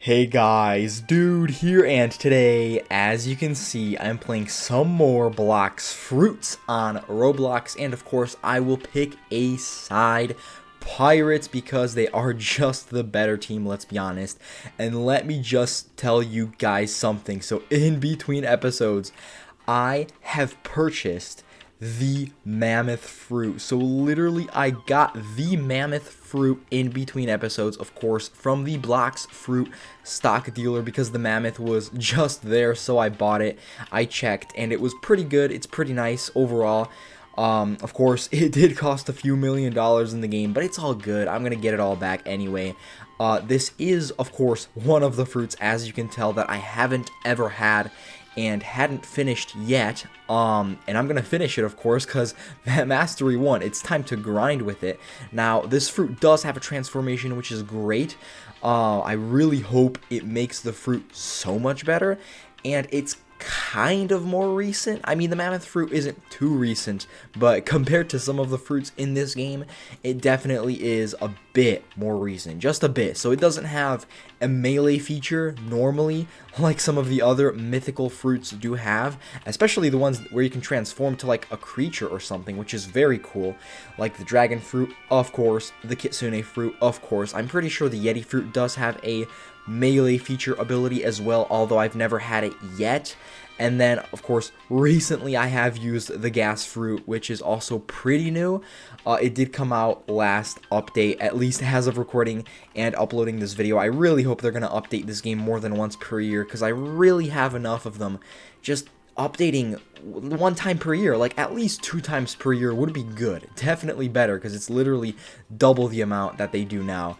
Hey guys, Dude here, and today, as you can see, I'm playing some more Blox Fruits on Roblox, and of course, I will pick a side, Pirates, because they are just the better team, let's be honest. And let me just tell you guys something. So in between episodes, I have purchased the Mammoth fruit. So literally, I got the Mammoth fruit in between episodes, of course, from the Blox fruit stock dealer, because the Mammoth was just there, so I bought it. I checked, and it was pretty good. It's pretty nice overall. Of course, it did cost a few $1,000,000 in the game, but it's all good. I'm gonna get it all back anyway. This is, of course, one of the fruits, as you can tell, that I haven't ever had and hadn't finished yet, and I'm gonna finish it, of course, because Mastery 1, it's time to grind with it. Now, this fruit does have a transformation, which is great. I really hope it makes the fruit so much better, and it's kind of more recent. I mean, the Mammoth fruit isn't too recent, but compared to some of the fruits in this game, it definitely is a bit more recent, just a bit. So it doesn't have a melee feature normally like some of the other mythical fruits do have, especially the ones where you can transform to like a creature or something, which is very cool, like the dragon fruit, of course, the kitsune fruit, of course. I'm pretty sure the yeti fruit does have a melee feature ability as well, although I've never had it yet. And then, of course, recently I have used the gas fruit, which is also pretty new. It did come out last update, at least as of recording and uploading this video. I really hope they're going to update this game more than once per year, because I really have enough of them. Just updating one time per year, like at least 2 times per year would be good. Definitely better, because it's literally double the amount that they do now.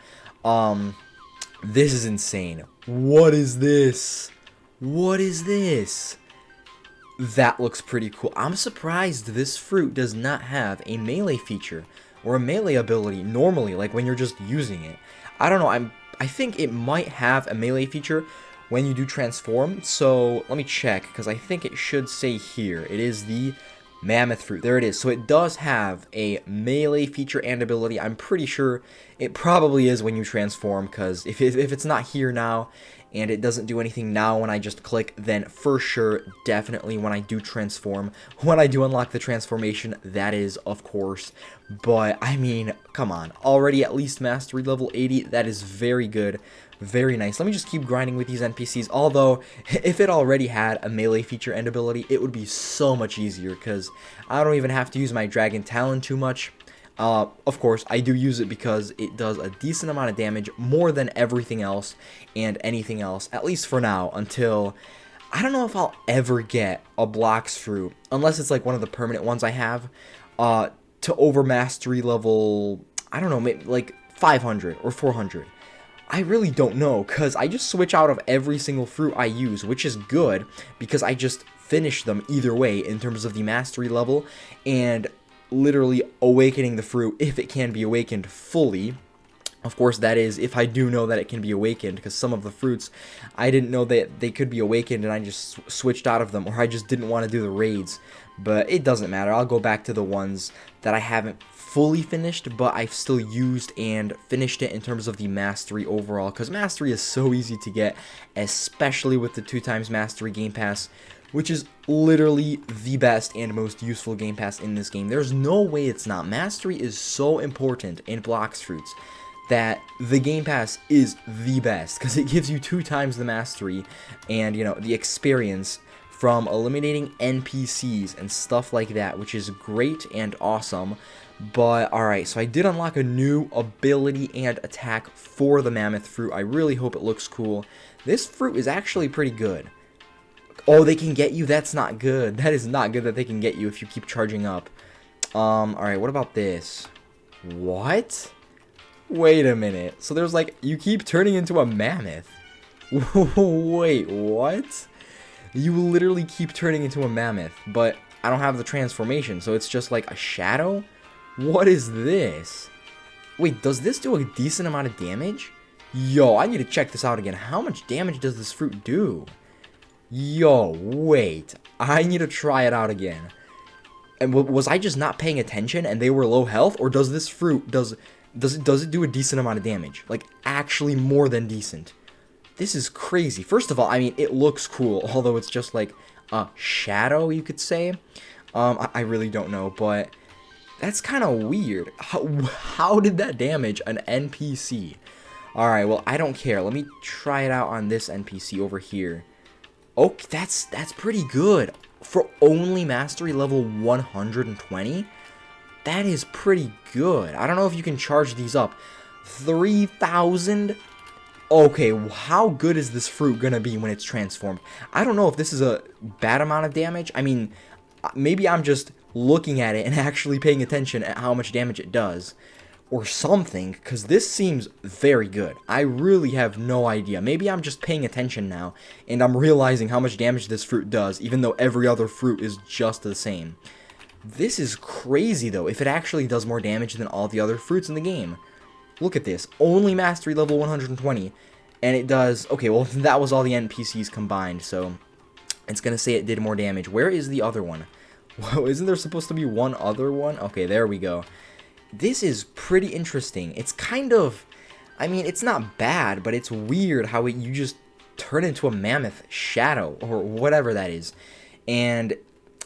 This is insane. What is this? What is this? That looks pretty cool. I'm surprised this fruit does not have a melee feature or a melee ability normally, like when you're just using it. I don't know, I think it might have a melee feature when you do transform, so let me check, because I think it should say here. It is the Mammoth fruit. There it is. So it does have a melee feature and ability. I'm pretty sure it probably is when you transform, because if it's not here now and it doesn't do anything now when I just click, then for sure, definitely when I do transform, when I do unlock the transformation, that is, of course. But, I mean, come on. Already at least Mastery level 80. That is very good. Very nice. Let me just keep grinding with these NPCs, although if it already had a melee feature and ability, it would be so much easier, because I don't even have to use my Dragon Talon too much. Of course, I do use it because it does a decent amount of damage, more than everything else and anything else, at least for now, until I don't know if I'll ever get a Blox fruit, unless it's like one of the permanent ones I have, to over Mastery level, I don't know, maybe like 500 or 400. I really don't know, because I just switch out of every single fruit I use, which is good, because I just finish them either way in terms of the Mastery level, and literally awakening the fruit if it can be awakened fully. Of course, that is if I do know that it can be awakened, because some of the fruits I didn't know that they could be awakened, and I just switched out of them, or I just didn't want to do the raids. But it doesn't matter. I'll go back to the ones that I haven't fully finished, but I've still used and finished it in terms of the Mastery overall, because Mastery is so easy to get, especially with the 2x Mastery Game Pass, which is literally the best and most useful Game Pass in this game. There's no way it's not. Mastery is so important in Blox Fruits that the Game Pass is the best, because it gives you 2 times the Mastery and, you know, the experience from eliminating NPCs and stuff like that, which is great and awesome. But, alright, so I did unlock a new ability and attack for the Mammoth fruit. I really hope it looks cool. This fruit is actually pretty good. Oh, they can get you? That's not good. That is not good that they can get you if you keep charging up. Alright, what about this? What? Wait a minute. So there's like, you keep turning into a mammoth. Wait, what? You literally keep turning into a mammoth, but I don't have the transformation, so it's just like a shadow? What is this? Wait, does this do a decent amount of damage? Yo, I need to check this out again. How much damage does this fruit do? Yo, wait. I need to try it out again. And was I just not paying attention and they were low health? Or does this fruit, does it do a decent amount of damage? Like, actually more than decent. This is crazy. First of all, I mean, it looks cool, although it's just like a shadow, you could say. I really don't know, but that's kind of weird. How did that damage an NPC? Alright, well, I don't care. Let me try it out on this NPC over here. Okay, that's pretty good. For only mastery level 120, that is pretty good. I don't know if you can charge these up. 3,000? Okay, how good is this fruit gonna be when it's transformed? I don't know if this is a bad amount of damage. I mean, maybe I'm just looking at it and actually paying attention at how much damage it does. Or something, because this seems very good. I really have no idea. Maybe I'm just paying attention now, and I'm realizing how much damage this fruit does, even though every other fruit is just the same. This is crazy, though, if it actually does more damage than all the other fruits in the game. Look at this. Only mastery level 120, and it does... Okay, well, that was all the NPCs combined, so it's going to say it did more damage. Where is the other one? Whoa, isn't there supposed to be one other one? Okay, there we go. This is pretty interesting. It's kind of, I mean, it's not bad, but it's weird how you just turn into a mammoth shadow, or whatever that is. And,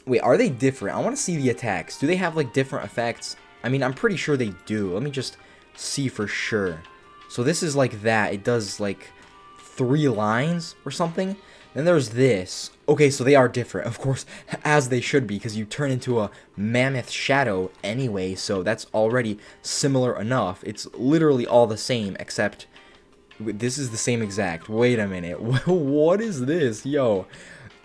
wait, are they different? I want to see the attacks. Do they have, like, different effects? I mean, I'm pretty sure they do. Let me just see for sure. So this is like that. It does, like, 3 lines or something. Then there's this. Okay, so they are different, of course, as they should be, because you turn into a mammoth shadow anyway, so that's already similar enough. It's literally all the same, except this is the same exact. Wait a minute. What is this? Yo,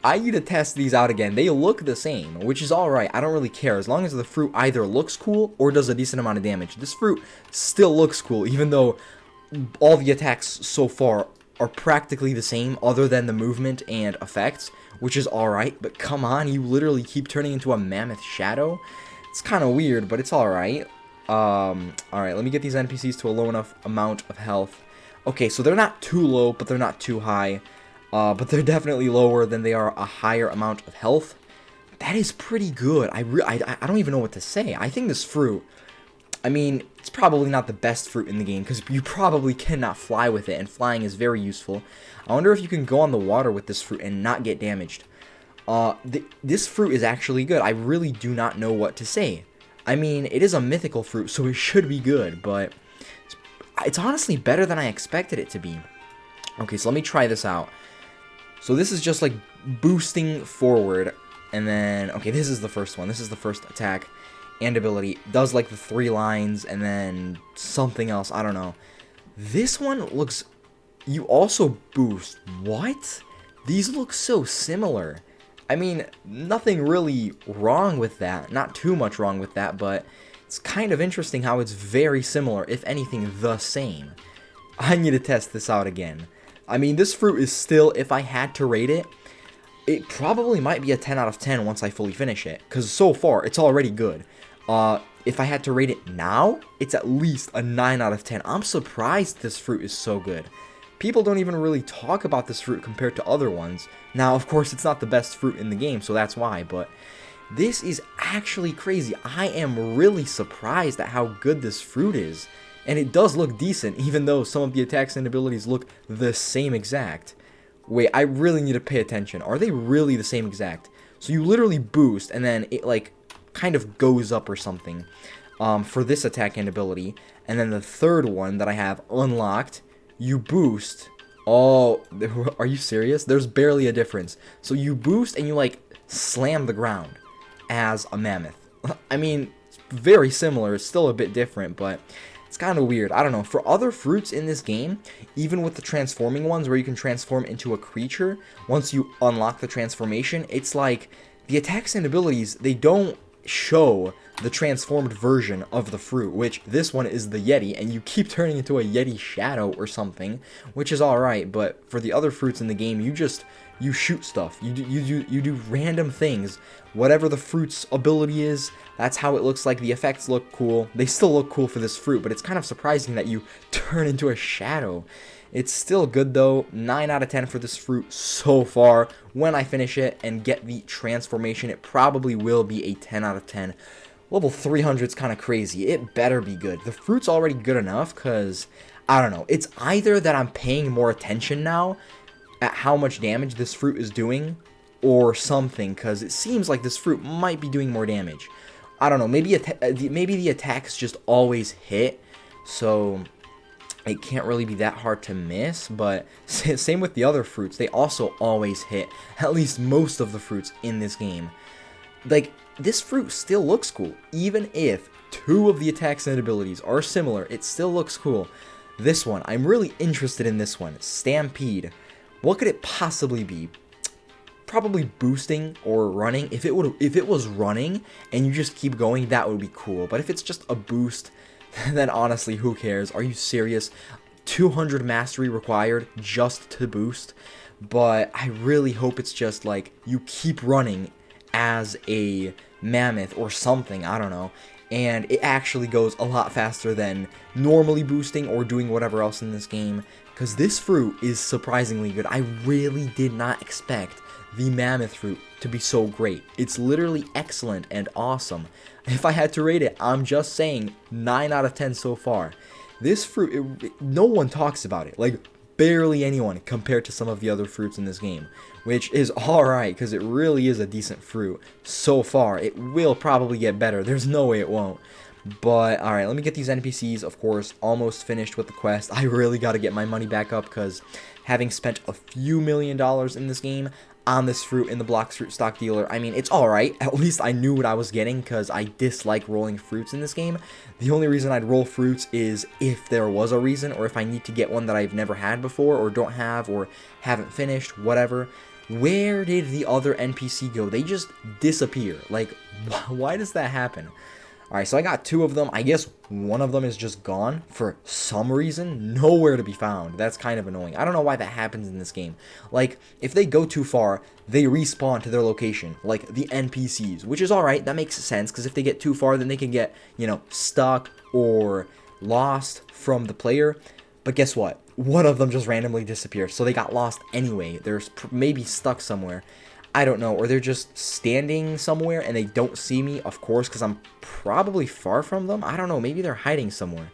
I need to test these out again. They look the same, which is alright. I don't really care, as long as the fruit either looks cool or does a decent amount of damage. This fruit still looks cool, even though all the attacks so far are practically the same other than the movement and effects, which is alright, but come on, you literally keep turning into a mammoth shadow? It's kind of weird, but it's alright. Alright, let me get these NPCs to a low enough amount of health. Okay, so they're not too low, but they're not too high. But they're definitely lower than they are a higher amount of health. That is pretty good. I don't even know what to say. I think this fruit... I mean, it's probably not the best fruit in the game, because you probably cannot fly with it, and flying is very useful. I wonder if you can go on the water with this fruit and not get damaged. This fruit is actually good. I really do not know what to say. I mean, it is a mythical fruit, so it should be good, but it's honestly better than I expected it to be. Okay, so let me try this out. So this is just like boosting forward, and then, okay, this is the first one. This is the first attack and ability. Does like the 3 lines and then something else, I don't know. This one looks, you also boost. What? These look so similar. I mean, nothing really wrong with that, not too much wrong with that, but it's kind of interesting how it's very similar, if anything the same. I need to test this out again. I mean, this fruit is still, if I had to rate it, it probably might be a 10 out of 10 once I fully finish it, because so far it's already good. If I had to rate it now, it's at least a 9 out of 10. I'm surprised this fruit is so good. People don't even really talk about this fruit compared to other ones. Now, of course, it's not the best fruit in the game, so that's why, but this is actually crazy. I am really surprised at how good this fruit is. And it does look decent, even though some of the attacks and abilities look the same exact. Wait, I really need to pay attention. Are they really the same exact? So you literally boost, and then it, like, kind of goes up or something for this attack and ability. And then the third one that I have unlocked, you boost. Oh, are you serious? There's barely a difference. So you boost and you, like, slam the ground as a mammoth. I mean, it's very similar. It's still a bit different, but it's kind of weird. I don't know. For other fruits in this game, even with the transforming ones where you can transform into a creature, once you unlock the transformation, it's like the attacks and abilities, they don't show the transformed version of the fruit, which this one is the Yeti, and you keep turning into a Yeti shadow or something, which is alright, but for the other fruits in the game, you shoot stuff, you do random things. Whatever the fruit's ability is, that's how it looks like. The effects look cool. They still look cool for this fruit, but it's kind of surprising that you turn into a shadow. It's still good though. 9 out of 10 for this fruit so far. When I finish it and get the transformation, it probably will be a 10 out of 10. Level 300 is kind of crazy. It better be good. The fruit's already good enough because I don't know. It's either that I'm paying more attention now at how much damage this fruit is doing or something, because it seems like this fruit might be doing more damage. I don't know. Maybe the attacks just always hit, so it can't really be that hard to miss. But same with the other fruits. They also always hit, at least most of the fruits in this game. Like, this fruit still looks cool. Even if 2 of the attacks and abilities are similar, it still looks cool. This one, I'm really interested in this one. Stampede. What could it possibly be? Probably boosting or running. If it was running and you just keep going, that would be cool. But if it's just a boost, then honestly, who cares? Are you serious? 200 mastery required just to boost. But I really hope it's just like you keep running as a mammoth or something, I don't know, and it actually goes a lot faster than normally boosting or doing whatever else in this game, because this fruit is surprisingly good. I really did not expect the mammoth fruit to be so great. It's literally excellent and awesome. If I had to rate it, I'm just saying 9 out of 10 so far. This fruit, no one talks about it, like barely anyone compared to some of the other fruits in this game, which is alright because it really is a decent fruit so far. It will probably get better, there's no way it won't. But alright, let me get these NPCs. Of course, almost finished with the quest. I really got to get my money back up because having spent a few $1,000,000 in this game on this fruit in the Blox fruit stock dealer, I mean, it's alright. At least I knew what I was getting because I dislike rolling fruits in this game. The only reason I'd roll fruits is if there was a reason, or if I need to get one that I've never had before or don't have or haven't finished, whatever. Where did the other NPC go? They just disappear. Like, why does that happen? Alright, so I got 2 of them. I guess one of them is just gone for some reason. Nowhere to be found. That's kind of annoying. I don't know why that happens in this game. Like, if they go too far, they respawn to their location. Like, the NPCs. Which is alright. That makes sense. Because if they get too far, then they can get, you know, stuck or lost from the player. But guess what? One of them just randomly disappeared. So they got lost anyway. They're maybe stuck somewhere. I don't know, or they're just standing somewhere and they don't see me, of course, because I'm probably far from them. I don't know, maybe they're hiding somewhere.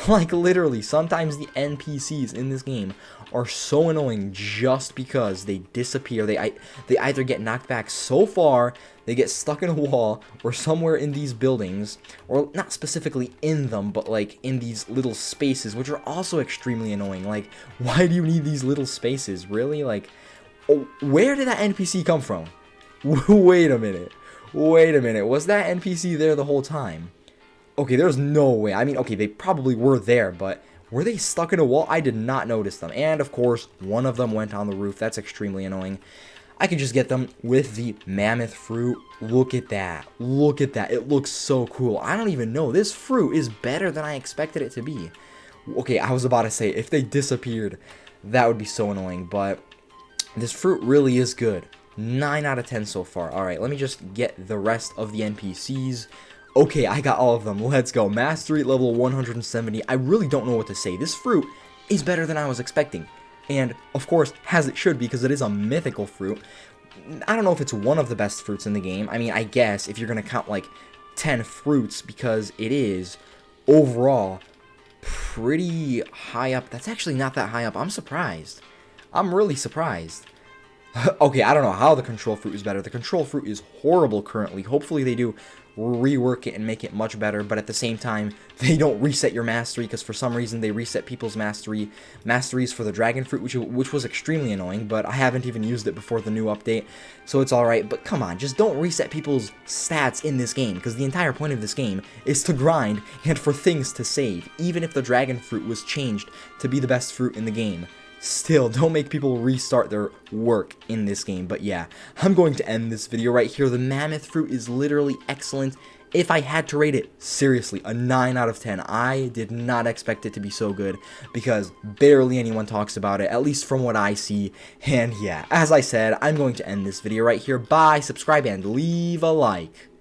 Like, literally, sometimes the NPCs in this game are so annoying just because they disappear. They either get knocked back so far, they get stuck in a wall, or somewhere in these buildings, or not specifically in them, but like in these little spaces, which are also extremely annoying. Like, why do you need these little spaces? Really? Like, oh, where did that NPC come from? Wait a minute. Wait a minute. Was that NPC there the whole time? Okay, there's no way. I mean, okay, they probably were there, but were they stuck in a wall? I did not notice them. And, of course, one of them went on the roof. That's extremely annoying. I could just get them with the mammoth fruit. Look at that. Look at that. It looks so cool. I don't even know. This fruit is better than I expected it to be. Okay, I was about to say, if they disappeared, that would be so annoying, but this fruit really is good. 9 out of 10 so far. Alright, let me just get the rest of the NPCs. Okay, I got all of them. Let's go. Mastery level 170. I really don't know what to say. This fruit is better than I was expecting. And, of course, as it should be, because it is a mythical fruit. I don't know if it's one of the best fruits in the game. I mean, I guess if you're going to count, like, 10 fruits, because it is, overall, pretty high up. That's actually not that high up. I'm surprised. I'm really surprised. Okay, I don't know how the control fruit is better. The control fruit is horrible currently. Hopefully they do rework it and make it much better, but at the same time, they don't reset your mastery, because for some reason they reset people's masteries for the dragon fruit, which was extremely annoying, but I haven't even used it before the new update, so it's alright. But come on, just don't reset people's stats in this game, because the entire point of this game is to grind and for things to save. Even if the dragon fruit was changed to be the best fruit in the game, still, don't make people restart their work in this game. But yeah, I'm going to end this video right here. The mammoth fruit is literally excellent. If I had to rate it, seriously, a 9 out of 10. I did not expect it to be so good, because barely anyone talks about it, at least from what I see. And yeah, as I said, I'm going to end this video right here. Bye, subscribe, and leave a like.